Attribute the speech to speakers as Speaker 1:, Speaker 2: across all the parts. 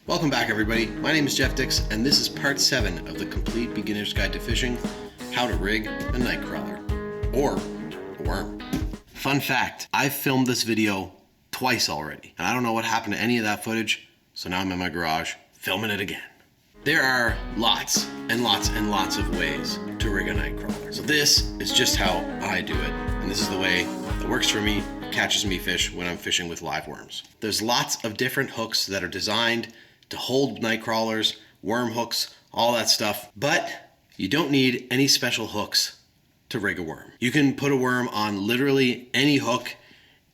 Speaker 1: Welcome back, everybody. My name is Jeff Dix, and this is part 7 of the Complete Beginner's Guide to Fishing, how to rig a nightcrawler, or a worm. Fun fact, I've filmed this video twice already, and I don't know what happened to any of that footage, so now I'm in my garage filming it again. There are lots and lots and lots of ways to rig a nightcrawler. So this is just how I do it, and this is the way that works for me, catches me fish when I'm fishing with live worms. There's lots of different hooks that are designed to hold nightcrawlers, worm hooks, all that stuff, but you don't need any special hooks to rig a worm. You can put a worm on literally any hook,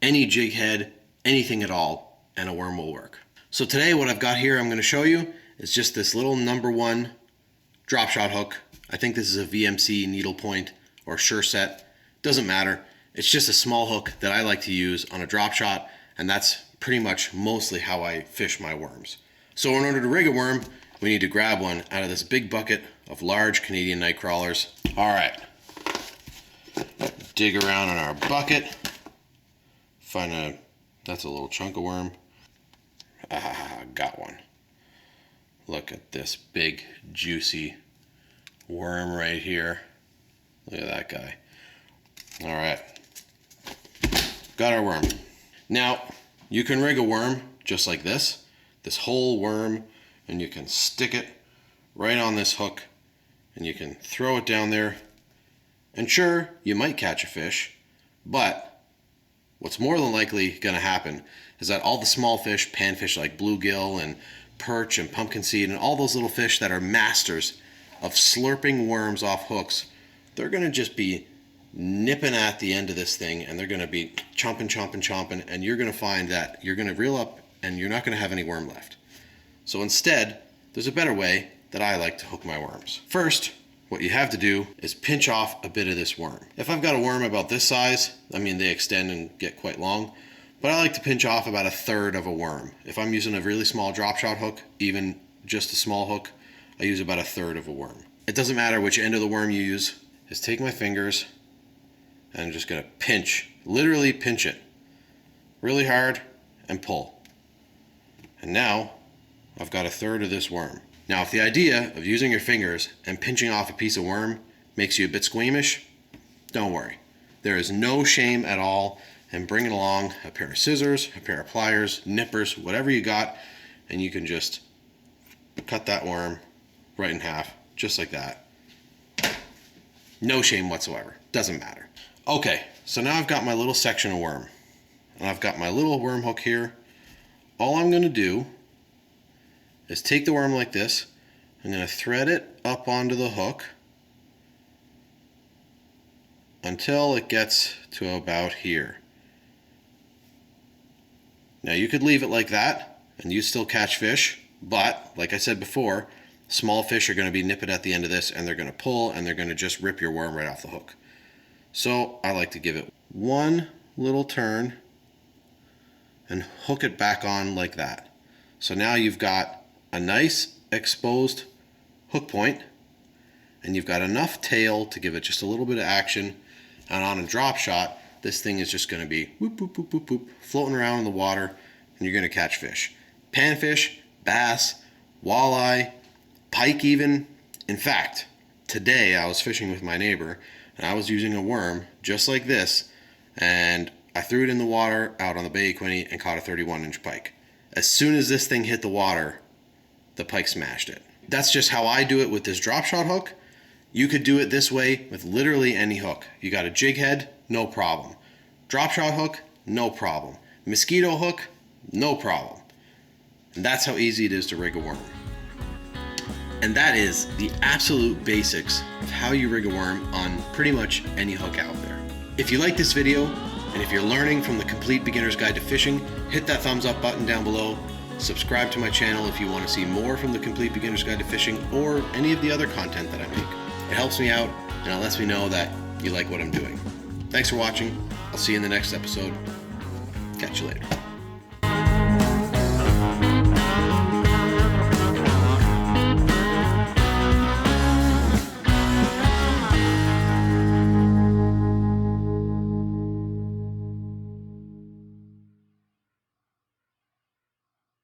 Speaker 1: any jig head, anything at all, and a worm will work. So today what I've got here I'm going to show you is just this little number 1 drop shot hook. I think this is a VMC needle point or Sure Set, doesn't matter. It's just a small hook that I like to use on a drop shot, and that's pretty much mostly how I fish my worms. So in order to rig a worm, we need to grab one out of this big bucket of large Canadian night crawlers. All right, dig around in our bucket, find that's a little chunk of worm. Got one. Look at this big, juicy worm right here. Look at that guy. All right, got our worm. Now, you can rig a worm just like this whole worm, and you can stick it right on this hook, and you can throw it down there, and sure, you might catch a fish, but what's more than likely going to happen is that all the small fish, panfish like bluegill and perch and pumpkin seed and all those little fish that are masters of slurping worms off hooks, they're going to just be nipping at the end of this thing, and they're going to be chomping, and you're going to find that you're going to reel up and you're not going to have any worm left. So instead, there's a better way that I like to hook my worms. First, what you have to do is pinch off a bit of this worm. If I've got a worm about this size, I mean, they extend and get quite long, but I like to pinch off about 1/3 of a worm. If I'm using a really small drop shot hook, even just a small hook, I use about 1/3 of a worm. It doesn't matter which end of the worm you use. Just take my fingers and I'm just going to pinch, literally pinch it really hard and pull. And now I've got 1/3 of this worm. Now, if the idea of using your fingers and pinching off a piece of worm makes you a bit squeamish, don't worry. There is no shame at all in bringing along a pair of scissors, a pair of pliers, nippers, whatever you got, and you can just cut that worm right in half, just like that. No shame whatsoever. Doesn't matter. Okay, so now I've got my little section of worm, and I've got my little worm hook here. All I'm going to do is take the worm like this. I'm going to thread it up onto the hook until it gets to about here. Now, you could leave it like that and you still catch fish, but like I said before, small fish are going to be nipping at the end of this, and they're going to pull, and they're going to just rip your worm right off the hook. So I like to give it one little turn and hook it back on like that. So now you've got a nice exposed hook point, and you've got enough tail to give it just a little bit of action, and on a drop shot, this thing is just going to be whoop, whoop, whoop, whoop, whoop, floating around in the water, and you're going to catch fish. Panfish, bass, walleye, pike even. In fact, today I was fishing with my neighbor, and I was using a worm just like this, and I threw it in the water out on the Bay Quinte and caught a 31-inch pike. As soon as this thing hit the water, the pike smashed it. That's just how I do it with this drop shot hook. You could do it this way with literally any hook. You got a jig head, no problem. Drop shot hook, no problem. Mosquito hook, no problem. And that's how easy it is to rig a worm. And that is the absolute basics of how you rig a worm on pretty much any hook out there. If you like this video, and if you're learning from the Complete Beginner's Guide to Fishing, hit that thumbs up button down below. Subscribe to my channel if you want to see more from the Complete Beginner's Guide to Fishing or any of the other content that I make. It helps me out, and it lets me know that you like what I'm doing. Thanks for watching. I'll see you in the next episode. Catch you later.